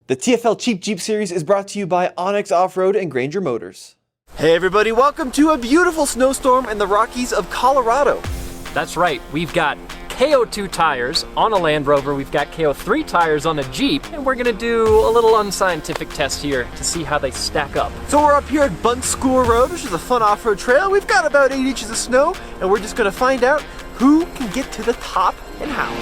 The TFL Cheap Jeep series is brought to you by Onyx Off-Road and Granger Motors. Hey everybody, welcome to a beautiful snowstorm in the Rockies of Colorado. That's right, we've got KO2 tires on a Land Rover, we've got KO3 tires on a Jeep, and we're gonna do a little unscientific test here to see how they stack up. So we're up here at Bunt School Road, which is a fun off-road trail. We've got about 8 inches of snow, and we're just gonna find out who can get to the top and how.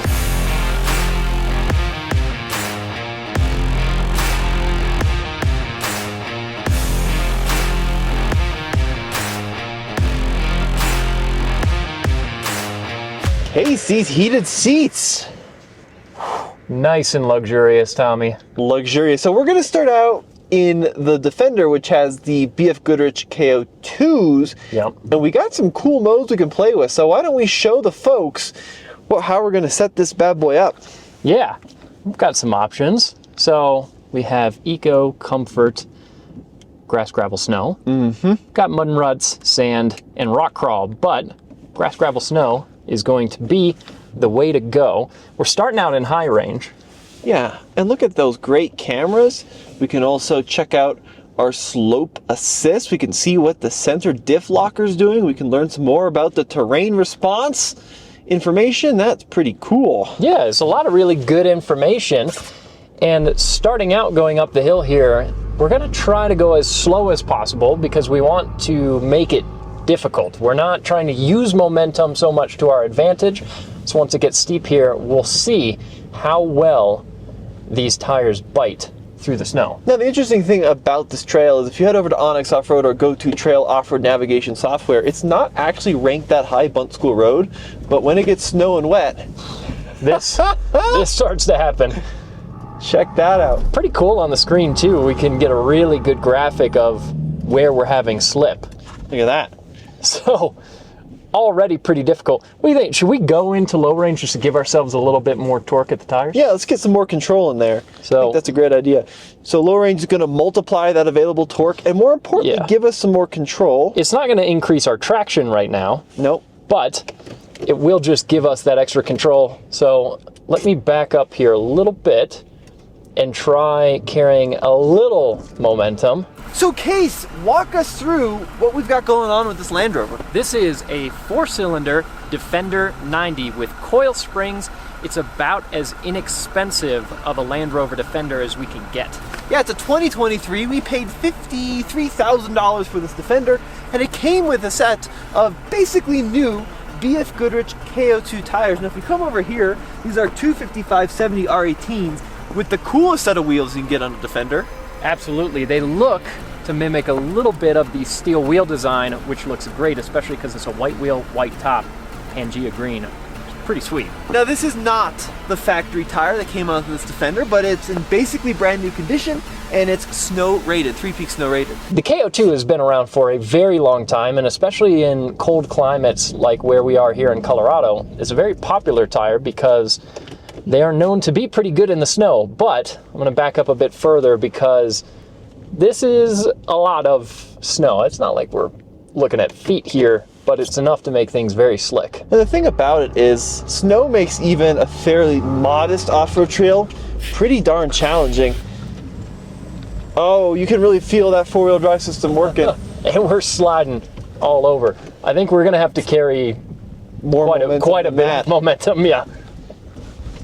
Casey's heated seats. Nice and luxurious, Tommy. Luxurious. So we're gonna start out in the Defender, which has the BF Goodrich KO2s. Yep. And we got some cool modes we can play with. So why don't we show the folks how we're gonna set this bad boy up? Yeah, we've got some options. So we have Eco, Comfort, Grass, Gravel, Snow. Got Mud and Ruts, Sand, and Rock Crawl, but Grass, Gravel, Snow is going to be the way to go. We're starting out in high range. Yeah, and look at those great cameras. We can also check out our slope assist. We can see what the center diff locker is doing. We can learn some more about the terrain response information. That's pretty cool. Yeah, it's a lot of really good information. And starting out going up the hill here, we're gonna try to go as slow as possible because we want to make it difficult. We're not trying to use momentum so much to our advantage. So once it gets steep here, we'll see how well these tires bite through the snow. Now, the interesting thing about this trail is if you head over to Onyx Off-Road or go to Trail Off-Road Navigation software, it's not actually ranked that high Bunt School Road, but when it gets snow and wet, this starts to happen. Check that out. Pretty cool on the screen too. We can get a really good graphic of where we're having slip. Look at that. So, already pretty difficult. What do you think? Should we go into low range just to give ourselves a little bit more torque at the tires? Yeah, let's get some more control in there. So, I think that's a great idea. So low range is going to multiply that available torque and more importantly, give us some more control. It's not going to increase our traction right now. Nope. But it will just give us that extra control. So let me back up here a little bit and try carrying a little momentum. So Case, walk us through what we've got going on with this Land Rover. This is a 4-cylinder Defender 90 with coil springs. It's about as inexpensive of a Land Rover Defender as we can get. Yeah, it's a 2023. We paid $53,000 for this Defender, and it came with a set of basically new BF Goodrich KO2 tires. Now if we come over here, these are 255/70 R18s with the coolest set of wheels you can get on a Defender. Absolutely. They look to mimic a little bit of the steel wheel design, which looks great, especially because it's a white wheel, white top, Pangea green. It's pretty sweet. Now this is not the factory tire that came out of this Defender, but it's in basically brand new condition and it's snow rated, 3-peak snow rated. The KO2 has been around for a very long time, and especially in cold climates like where we are here in Colorado, it's a very popular tire because they are known to be pretty good in the snow. But I'm going to back up a bit further because this is a lot of snow. It's not like we're looking at feet here, but it's enough to make things very slick. And the thing about it is, snow makes even a fairly modest off-road trail pretty darn challenging. Oh, you can really feel that four-wheel drive system working. And we're sliding all over. I think we're going to have to carry quite a bit of momentum, yeah.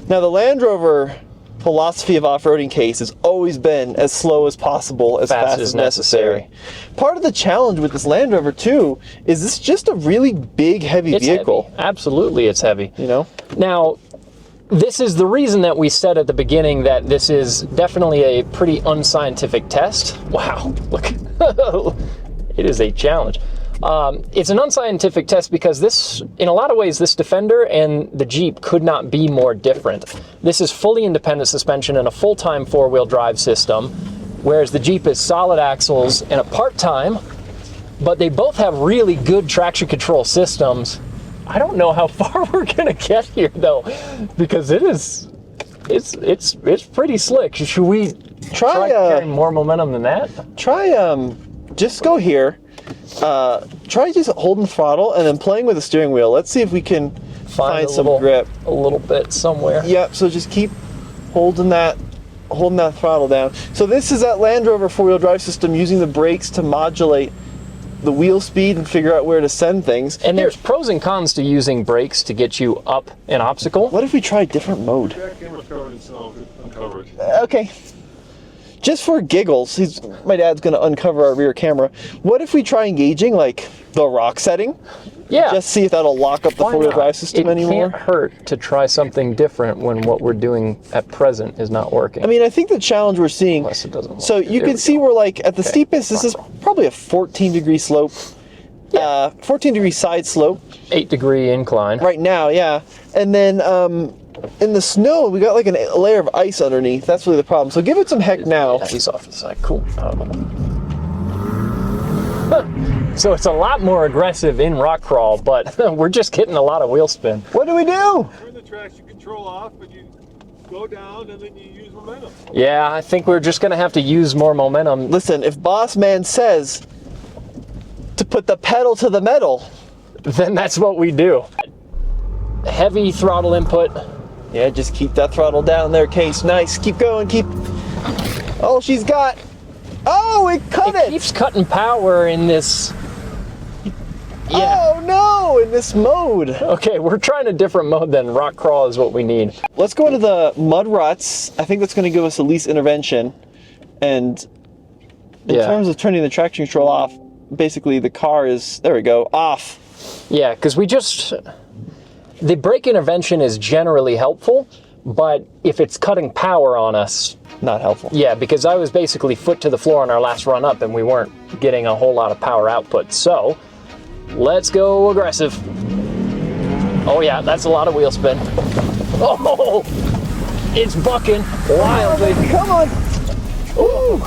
Now the Land Rover philosophy of off-roading, Case, has always been as slow as possible, as fast as necessary. Part of the challenge with this Land Rover too is this just a really big, heavy vehicle. Heavy. Absolutely, it's heavy. You know? Now, this is the reason that we said at the beginning that this is definitely a pretty unscientific test. Wow, look, it is a challenge. It's an unscientific test because this, in a lot of ways, this Defender and the Jeep could not be more different. This is fully independent suspension and a full-time four-wheel drive system, whereas the Jeep is solid axles and a part-time, but they both have really good traction control systems. I don't know how far we're gonna get here though, because it's pretty slick. Should we try carrying more momentum than that? Just go here. Try just holding throttle and then playing with the steering wheel. Let's see if we can find some grip. A little bit somewhere. Yep, so just keep holding that holding that throttle down. So this is that Land Rover four-wheel drive system using the brakes to modulate the wheel speed and figure out where to send things. And there's pros and cons to using brakes to get you up an obstacle. What if we try a different mode? Okay. Just for giggles, my dad's going to uncover our rear camera. What if we try engaging like the rock setting? Yeah. Just see if that'll lock up the four-wheel drive system anymore. It can't hurt to try something different when what we're doing at present is not working. I mean, I think the challenge we're seeing, Unless it doesn't work. so you can see we're like at the steepest, this is probably a 14-degree slope, 14-degree side slope. 8-degree incline. Right now, yeah. And then in the snow, we got like a layer of ice underneath. That's really the problem. So give it some heck now. Yeah, he's off to the side. Cool. So it's a lot more aggressive in rock crawl, but we're just getting a lot of wheel spin. What do we do? Turn the traction control off, but you go down and then you use momentum. Yeah, I think we're just going to have to use more momentum. Listen, if Boss Man says to put the pedal to the metal, then that's what we do. Heavy throttle input. yeah, just keep that throttle down there, Case. Nice. Keep going. Keep. Oh, she's got. Oh, it cut it. Keeps cutting power in this. Yeah. Oh no, in this mode. Okay, we're trying a different mode then. Rock crawl is what we need. Let's go into the mud ruts. I think that's going to give us the least intervention. And in terms of turning the traction control off, basically the car is, there we go, off. Yeah, because the brake intervention is generally helpful, but if it's cutting power on us, Not helpful. yeah, because I was basically foot to the floor on our last run up and we weren't getting a whole lot of power output. So let's go aggressive. Oh yeah, that's a lot of wheel spin. Oh, it's bucking wildly. Come on. Ooh.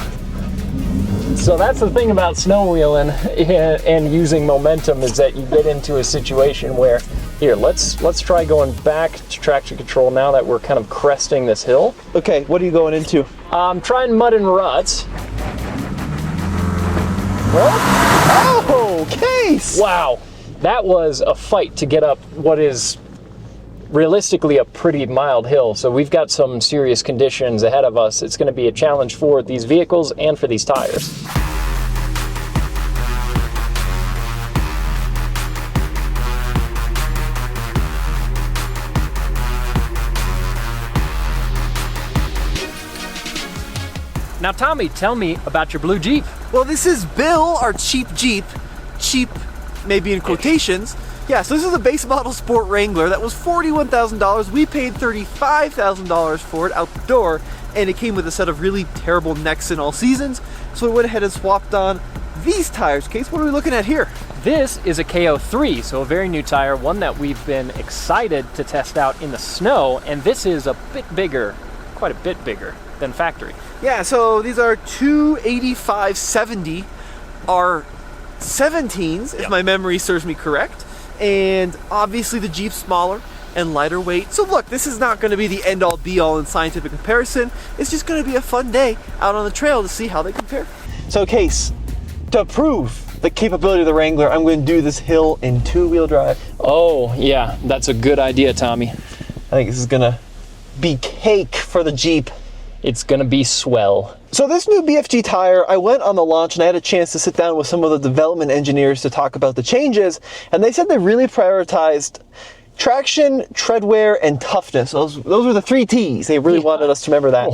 So that's the thing about snow wheeling and using momentum is that you get into a situation where, here, let's try going back to traction control now that we're kind of cresting this hill. Okay, what are you going into? I'm trying mud and ruts. Oh, Case! Wow, that was a fight to get up what is realistically a pretty mild hill. So we've got some serious conditions ahead of us. It's going to be a challenge for these vehicles and for these tires. Now, Tommy, tell me about your blue Jeep. Well, this is Bill, our cheap Jeep. Cheap, maybe in quotations. Yeah, so this is a base model Sport Wrangler that was $41,000. We paid $35,000 for it out the door, and it came with a set of really terrible necks in all seasons. So we went ahead and swapped on these tires. Case, what are we looking at here? This is a KO3, so a very new tire, one that we've been excited to test out in the snow, and this is a bit bigger, quite a bit bigger than factory. Yeah, so these are 285/70 R17s, if my memory serves me correct. And obviously the Jeep's smaller and lighter weight. So look, this is not going to be the end-all be-all in scientific comparison. It's just going to be a fun day out on the trail to see how they compare. So Case, to prove the capability of the Wrangler, I'm going to do this hill in two-wheel drive. Oh, yeah, that's a good idea, Tommy. I think this is going to be cake for the Jeep. It's gonna be swell. So this new BFG tire, I went on the launch and I had a chance to sit down with some of the development engineers to talk about the changes, and they said they really prioritized traction, tread wear, and toughness. Those were the 3 T's. They really wanted us to remember that.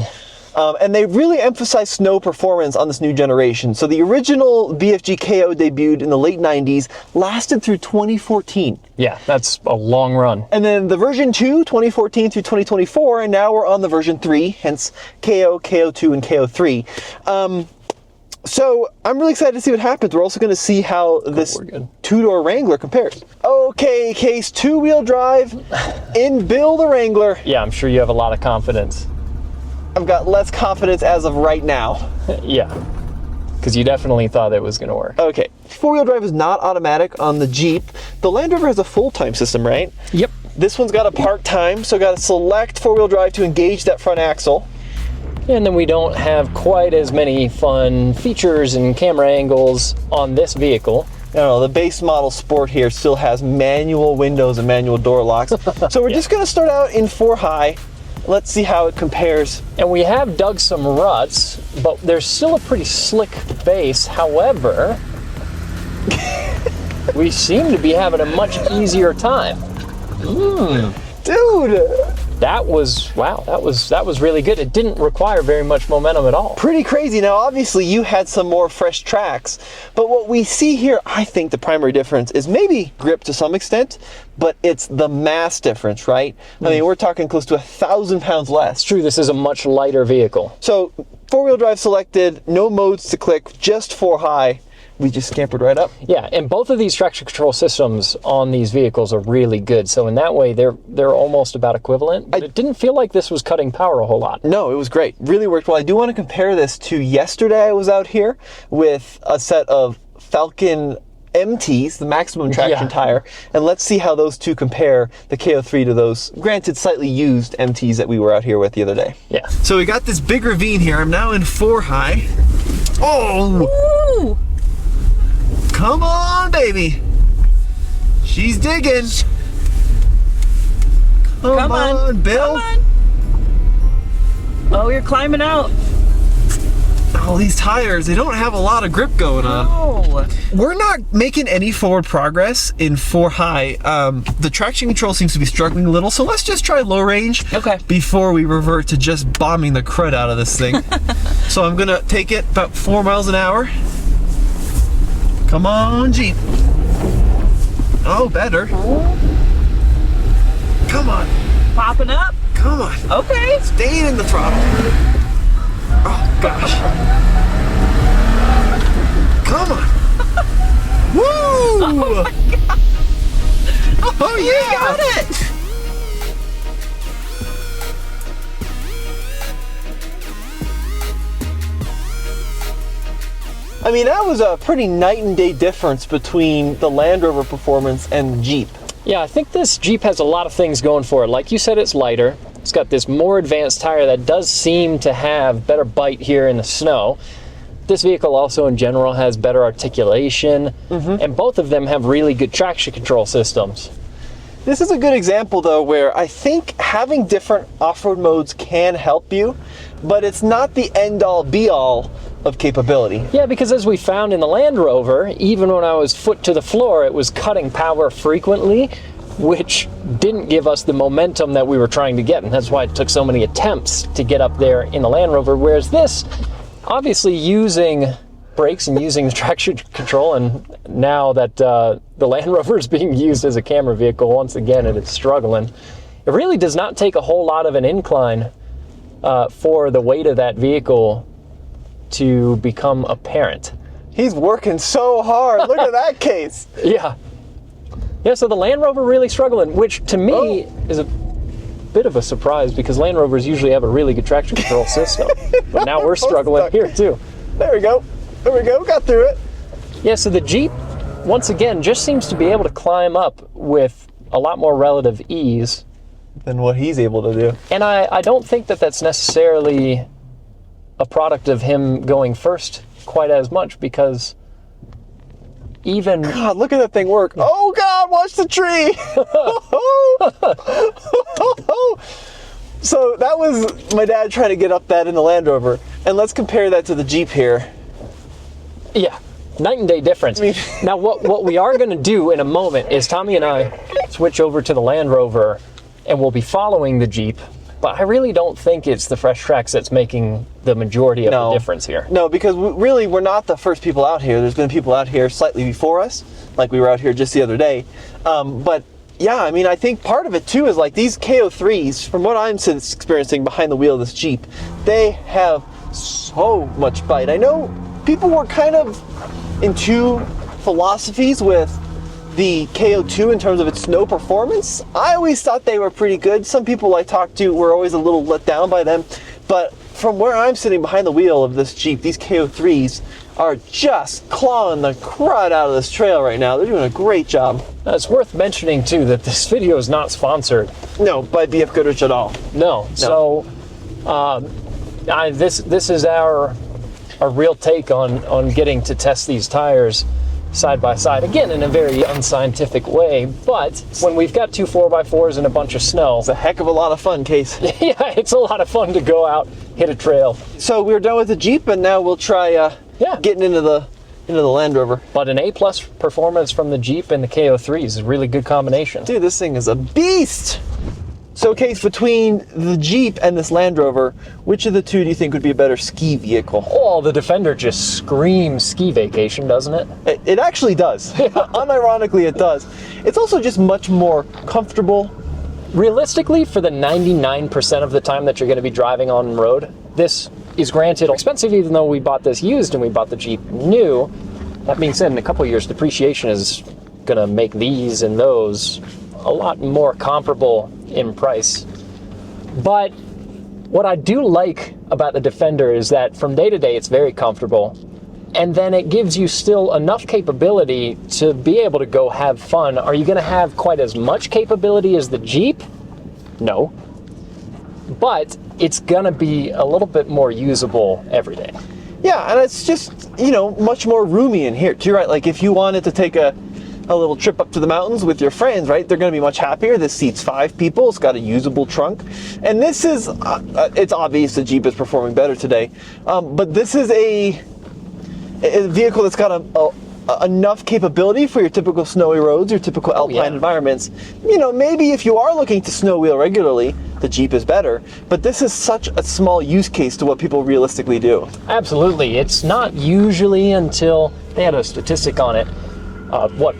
And they really emphasized snow performance on this new generation. So the original BFG KO debuted in the late 90s, lasted through 2014. Yeah, that's a long run. And then the version 2, 2014 through 2024, and now we're on the version 3, hence KO, KO2, and KO3. So I'm really excited to see what happens. We're also going to see how this two-door Wrangler compares. Okay, Case, two-wheel drive in Bill the Wrangler. Yeah, I'm sure you have a lot of confidence. I've got less confidence as of right now. Yeah, because you definitely thought it was going to work. Okay, four-wheel drive is not automatic on the Jeep. The Land Rover has a full-time system, right? Yep. This one's got a part-time, so got to select four-wheel drive to engage that front axle. And then we don't have quite as many fun features and camera angles on this vehicle. I don't know, the base model Sport here still has manual windows and manual door locks. So we're just going to start out in 4 high. Let's see how it compares. And we have dug some ruts, but there's still a pretty slick base. However, we seem to be having a much easier time. Dude! That was, wow, that was really good. It didn't require very much momentum at all. Pretty crazy. Now, obviously, you had some more fresh tracks, but what we see here, I think the primary difference is maybe grip to some extent, but it's the mass difference, right? I mean, we're talking close to 1,000 pounds less. It's true, this is a much lighter vehicle. So, four-wheel drive selected, no modes to click, just 4-high. We just scampered right up. Yeah, and both of these traction control systems on these vehicles are really good. So in that way, they're almost about equivalent. But it didn't feel like this was cutting power a whole lot. No, it was great. Really worked well. I do want to compare this to yesterday. I was out here with a set of Falcon MTs, the maximum traction tire, and let's see how those two compare, the KO3 to those, granted, slightly used MTs that we were out here with the other day. Yeah. So we got this big ravine here. I'm now in 4-high. Oh! Ooh. Come on, baby. She's digging. Come on, Bill. Come on. Oh, you're climbing out. Oh, these tires, they don't have a lot of grip going on. Oh. We're not making any forward progress in 4-high. The traction control seems to be struggling a little, so let's just try low range before we revert to just bombing the crud out of this thing. So I'm gonna take it about 4 miles an hour. Come on, Jeep. Oh, better. Come on. Popping up. Come on. Okay. Staying in the throttle. Oh, gosh. Come on. Woo! Oh, my God. Oh, yeah. You got it. I mean, that was a pretty night and day difference between the Land Rover performance and the Jeep. Yeah, I think this Jeep has a lot of things going for it. Like you said, it's lighter. It's got this more advanced tire that does seem to have better bite here in the snow. This vehicle also in general has better articulation, and both of them have really good traction control systems. This is a good example, though, where I think having different off-road modes can help you, but it's not the end-all, be-all of capability. Yeah, because as we found in the Land Rover, even when I was foot to the floor, it was cutting power frequently, which didn't give us the momentum that we were trying to get, and that's why it took so many attempts to get up there in the Land Rover, whereas this, obviously using brakes and using the traction control, and now that the Land Rover is being used as a camera vehicle once again and it's struggling, it really does not take a whole lot of an incline for the weight of that vehicle to become apparent. He's working so hard. Look at that case. Yeah. Yeah, so the Land Rover really struggling, which to me is a bit of a surprise because Land Rovers usually have a really good traction control system. But now we're struggling here too. There we go. There we go. Got through it. Yeah, so the Jeep, once again, just seems to be able to climb up with a lot more relative ease than what he's able to do. And I don't think that that's necessarily a product of him going first quite as much, because even... God, look at that thing work. Oh God, watch the tree. So that was my dad trying to get up that in the Land Rover. And let's compare that to the Jeep here. Yeah, night and day difference. Now what we are gonna do in a moment is Tommy and I switch over to the Land Rover and we'll be following the Jeep, but I really don't think it's the fresh tracks that's making the majority of the difference here. No, because we're not the first people out here. There's been people out here slightly before us, like we were out here just the other day. But yeah, I mean, I think part of it too is like these KO3s, from what I'm experiencing behind the wheel of this Jeep, they have so much bite. I know people were kind of in two philosophies with the KO2 in terms of its snow performance. I always thought they were pretty good. Some people I talked to were always a little let down by them, but from where I'm sitting behind the wheel of this Jeep, these KO3s are just clawing the crud out of this trail right now. They're doing a great job. Now, it's worth mentioning too that this video is not sponsored. No, by BF Goodrich at all. No. So this is our real take on getting to test these tires. side by side, again in a very unscientific way, but when we've got two 4x4s and a bunch of snow, It's a heck of a lot of fun, Case. yeah, it's a lot of fun to go out, hit a trail. So we're done with the Jeep, and now we'll try getting into the Land Rover. But an A+ performance from the Jeep and the KO3 is a really good combination. Dude, this thing is a beast. So, Case, between the Jeep and this Land Rover, which of the two do you think would be a better ski vehicle? Oh, the Defender just screams ski vacation, doesn't it? It actually does. Unironically, it does. It's also just much more comfortable. Realistically, for the 99% of the time that you're going to be driving on road, this is granted expensive, even though we bought this used and we bought the Jeep new. That being said, in a couple of years, depreciation is going to make these and those a lot more comparable in price. But what I do like about the Defender is that from day to day, it's very comfortable. And then it gives you still enough capability to be able to go have fun. Are you going to have quite as much capability as the Jeep? No. But it's going to be a little bit more usable every day. Yeah, and it's just, much more roomy in here too, right? Like if you wanted to take a little trip up to the mountains with your friends, right? They're going to be much happier. This seats 5 people. It's got a usable trunk. And this is, it's obvious the Jeep is performing better today. But this is a vehicle that's got enough capability for your typical snowy roads, your typical alpine environments. Maybe if you are looking to snow wheel regularly, the Jeep is better, but this is such a small use case to what people realistically do. Absolutely. It's not usually until, they had a statistic on it,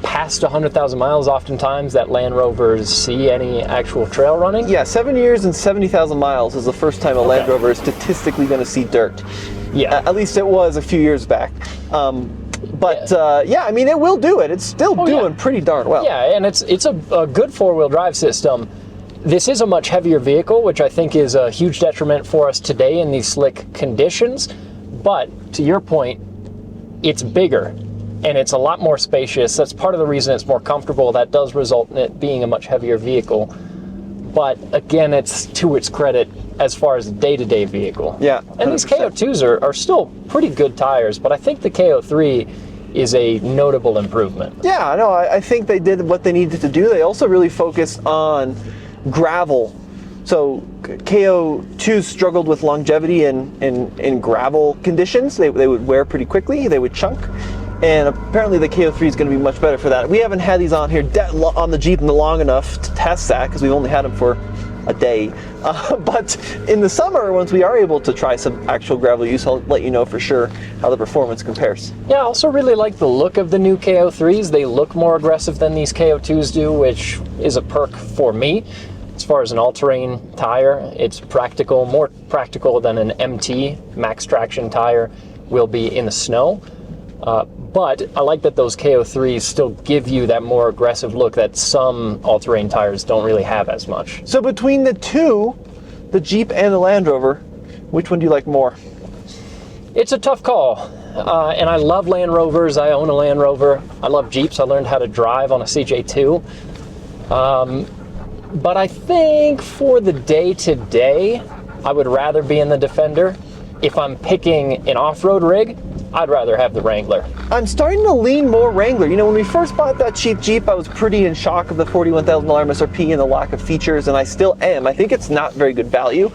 past 100,000 miles oftentimes that Land Rovers see any actual trail running? Yeah, 7 years and 70,000 miles is the first time a Land Rover is statistically going to see dirt. Yeah. At least it was a few years back. I mean, it will do it. It's still doing pretty darn well. Yeah, and it's a good four-wheel drive system. This is a much heavier vehicle, which I think is a huge detriment for us today in these slick conditions. But to your point, it's bigger and it's a lot more spacious. That's part of the reason it's more comfortable. That does result in it being a much heavier vehicle. But again, it's to its credit as far as a day-to-day vehicle. Yeah, 100%. And these KO2s are still pretty good tires, but I think the KO3 is a notable improvement. Yeah, no, I think they did what they needed to do. They also really focused on gravel. So KO2s struggled with longevity in gravel conditions. They would wear pretty quickly, they would chunk. And apparently the KO3 is going to be much better for that. We haven't had these on here on the Jeep long enough to test that because we've only had them for a day. But in the summer, once we are able to try some actual gravel use, I'll let you know for sure how the performance compares. Yeah, I also really like the look of the new KO3s. They look more aggressive than these KO2s do, which is a perk for me. As far as an all-terrain tire, it's practical, more practical than an MT, max traction tire, will be in the snow. But I like that those KO3s still give you that more aggressive look that some all-terrain tires don't really have as much. So between the two, the Jeep and the Land Rover, which one do you like more? It's a tough call. And I love Land Rovers. I own a Land Rover. I love Jeeps. I learned how to drive on a CJ2. But I think for the day-to-day, I would rather be in the Defender. If I'm picking an off-road rig, I'd rather have the Wrangler. I'm starting to lean more Wrangler. When we first bought that cheap Jeep, I was pretty in shock of the $41,000 MSRP and the lack of features, and I still am. I think it's not very good value,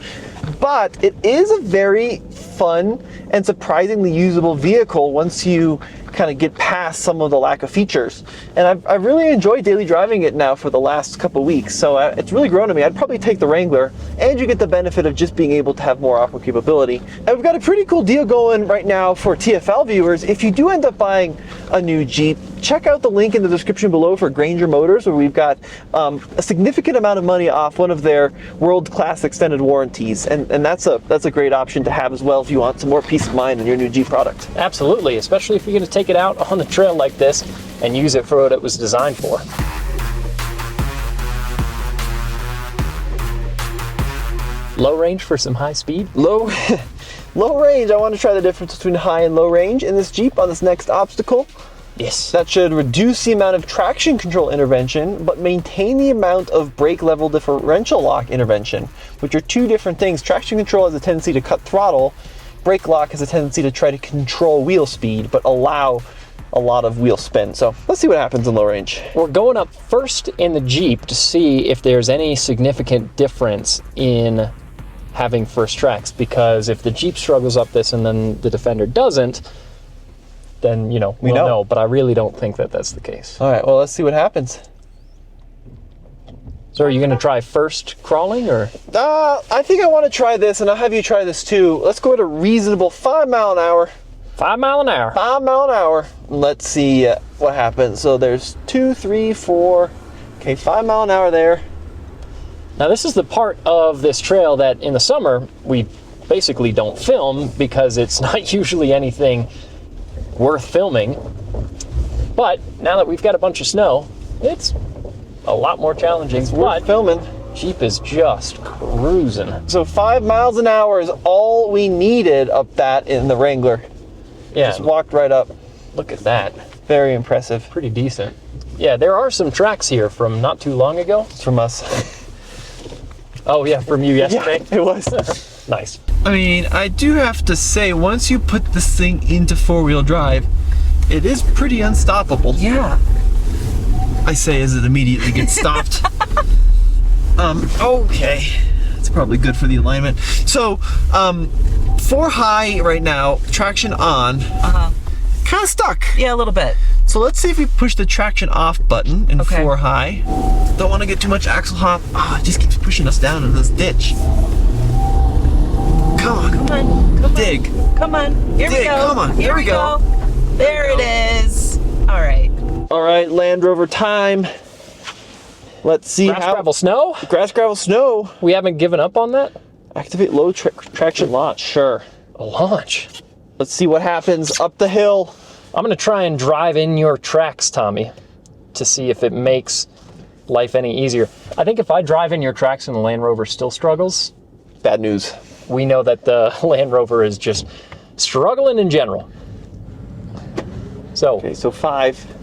but it is a very fun and surprisingly usable vehicle once you kind of get past some of the lack of features. And I've really enjoyed daily driving it now for the last couple weeks, so it's really grown on me. I'd probably take the Wrangler, and you get the benefit of just being able to have more off-road capability. And we've got a pretty cool deal going right now for TFL viewers. If you do end up buying a new Jeep, check out the link in the description below for Granger Motors, where we've got a significant amount of money off one of their world-class extended warranties, and that's a great option to have as well if you want some more peace of mind in your new Jeep product. Absolutely, especially if you're going to take it out on the trail like this and use it for what it was designed for. Low range for some high speed? Low range. I want to try the difference between high and low range in this Jeep on this next obstacle. Yes. That should reduce the amount of traction control intervention, but maintain the amount of brake level differential lock intervention, which are two different things. Traction control has a tendency to cut throttle. Brake lock has a tendency to try to control wheel speed, but allow a lot of wheel spin. So let's see what happens in low range. We're going up first in the Jeep to see if there's any significant difference in having first tracks, because if the Jeep struggles up this and then the Defender doesn't, then, you know, we'll know. But I really don't think that that's the case. All right, well, let's see what happens. So are you going to try first crawling, or? I think I want to try this, and I'll have you try this too. Let's go at a reasonable 5 mile an hour. 5 mile an hour. 5 mile an hour. Let's see what happens. So there's 2, 3, 4. Okay, 5 mile an hour there. Now this is the part of this trail that in the summer we basically don't film because it's not usually anything worth filming. But now that we've got a bunch of snow, it's a lot more challenging. It's worth filming. Jeep is just cruising. So 5 miles an hour is all we needed up that in the Wrangler. Yeah. Just walked right up. Look at that. Very impressive. Pretty decent. Yeah, there are some tracks here from not too long ago. It's from us. Oh yeah, from you yesterday? Yeah, it was. Nice. I mean, I do have to say, once you put this thing into four-wheel drive, it is pretty unstoppable. Yeah. I say as it immediately gets stopped. Okay. That's probably good for the alignment. So, 4 high right now, traction on. Kind of stuck. Yeah, a little bit. So let's see if we push the traction off button in 4 high. Don't want to get too much axle hop. It just keeps pushing us down into this ditch. Come on. Come on. Come Dig. on. Come on. Here we Dig. go. Come on. Here we go. There it is. All right. All right, Land Rover time. Let's see Grass, gravel, snow? Grass, gravel, snow. We haven't given up on that? Activate low traction launch. Sure. A launch. Let's see what happens up the hill. I'm gonna try and drive in your tracks, Tommy, to see if it makes life any easier. I think if I drive in your tracks and the Land Rover still struggles, bad news. We know that the Land Rover is just struggling in general. So, okay, so 5.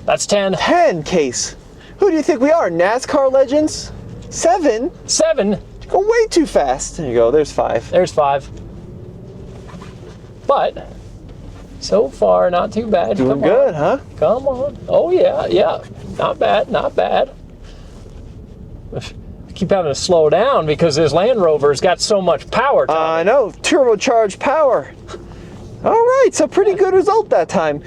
That's 10. 10, Case. Who do you think we are? NASCAR legends? 7? 7. Go way too fast. There you go. There's 5. There's 5. But so far, not too bad. Doing good, huh? Come on. Oh yeah, yeah. Not bad, not bad. I keep having to slow down because this Land Rover's got so much power. I know, turbocharged power. All right, so pretty good result that time.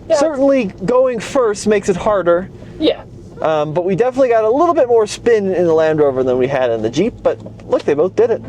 Yeah. Certainly going first makes it harder. Yeah. But we definitely got a little bit more spin in the Land Rover than we had in the Jeep, but look, they both did it.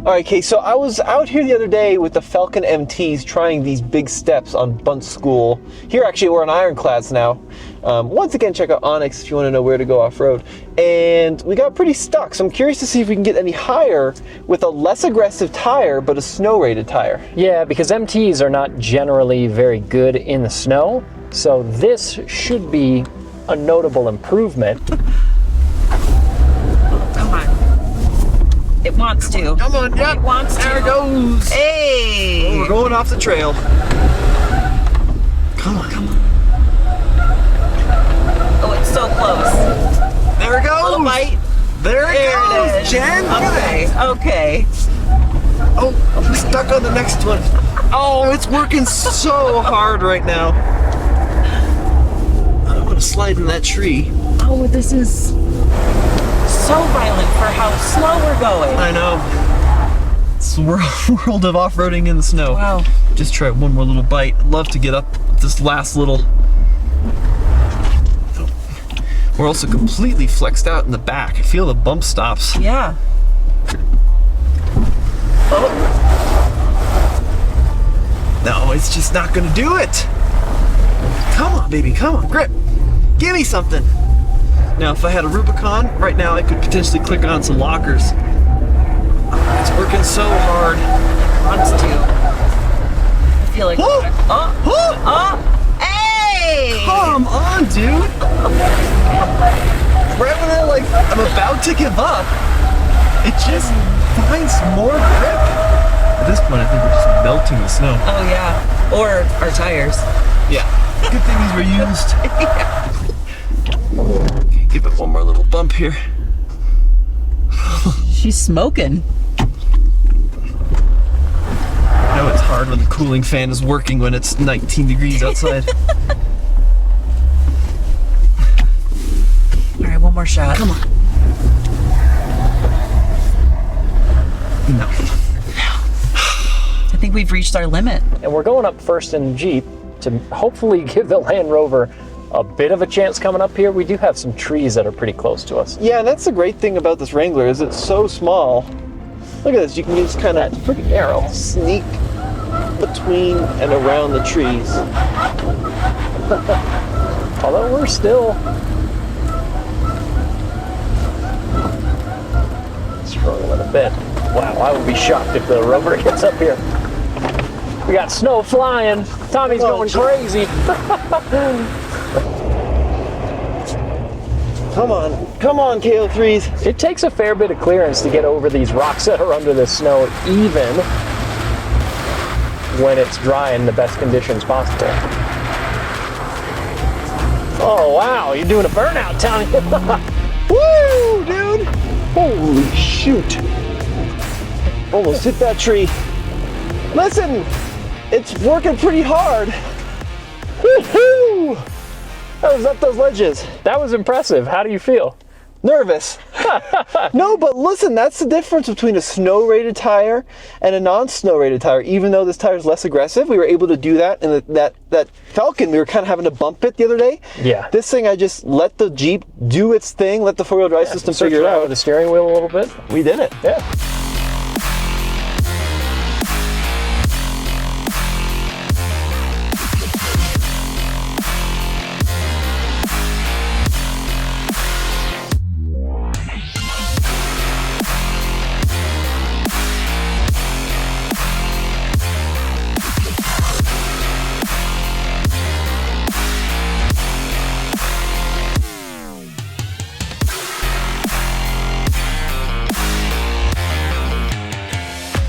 All right, Kay, so I was out here the other day with the Falcon MTs trying these big steps on Bunt School. Here, actually, we're on Ironclads now. Once again, check out Onyx if you want to know where to go off-road. And we got pretty stuck, so I'm curious to see if we can get any higher with a less aggressive tire, but a snow-rated tire. Yeah, because MTs are not generally very good in the snow, so this should be a notable improvement. It wants to. Come on, yep. It wants to. There it goes. Hey! Oh, we're going off the trail. Come on, come on. Oh, it's so close. There it goes. Little bite. There it goes, Jen. Okay. Oh, I'm stuck on the next one. Oh, it's working so hard right now. I don't want to slide in that tree. Oh, this is so violent for how slow we're going. I know. It's the world of off-roading in the snow. Wow. Just try one more little bite. I'd love to get up this last little. We're also completely flexed out in the back. I feel the bump stops. Yeah. Oh. No, it's just not gonna do it. Come on, baby, come on, grip. Give me something. Now, if I had a Rubicon, right now I could potentially click on some lockers. It's working so hard. Wants to. I feel like. Hey! Come on, dude. Right when I'm about to give up, it just finds more grip. At this point, I think we're just melting the snow. Oh yeah. Or our tires. Yeah. Good thing these were used. Yeah. Okay, give it one more little bump here. She's smoking. hard when the cooling fan is working when it's 19 degrees outside. All right, one more shot. Come on. No. I think we've reached our limit. And we're going up first in Jeep to hopefully give the Land Rover a bit of a chance coming up here. We do have some trees that are pretty close to us. Yeah, and that's the great thing about this Wrangler is it's so small. Look at this, you can just kind of Pretty narrow. sneak between and around the trees. Although we're still struggling a bit. Wow, I would be shocked if the Rover gets up here. We got snow flying. Tommy's going crazy. Come on, KO3s. It takes a fair bit of clearance to get over these rocks that are under the snow, even when it's dry in the best conditions possible. Oh, wow, you're doing a burnout, Tommy. Woo, dude! Holy shoot. Almost hit that tree. Listen, it's working pretty hard. Woohoo! I was up those ledges. That was impressive. How do you feel? Nervous. No, but listen, that's the difference between a snow-rated tire and a non-snow rated tire. Even though this tire is less aggressive, we were able to do that. And that Falcon, we were kind of having to bump it the other day. Yeah. This thing, I just let the Jeep do its thing, let the four-wheel drive system figure it out. With the steering wheel a little bit. We did it. Yeah.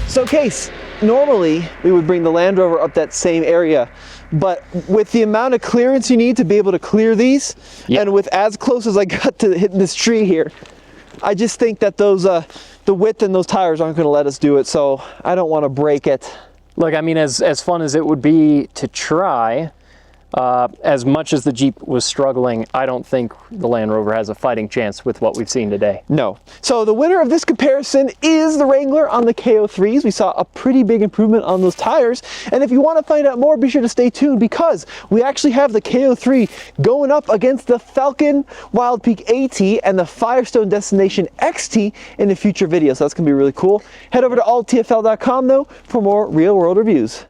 So Case, normally we would bring the Land Rover up that same area, but with the amount of clearance you need to be able to clear these, and with as close as I got to hitting this tree here, I just think that those the width in those tires aren't going to let us do it, so I don't want to break it. Look, I mean, as fun as it would be to try, as much as the Jeep was struggling, I don't think the Land Rover has a fighting chance with what we've seen today. No. So the winner of this comparison is the Wrangler on the KO3s. We saw a pretty big improvement on those tires. And if you want to find out more, be sure to stay tuned because we actually have the KO3 going up against the Falcon Wild Peak AT and the Firestone Destination XT in a future video. So that's going to be really cool. Head over to alltfl.com though for more real world reviews.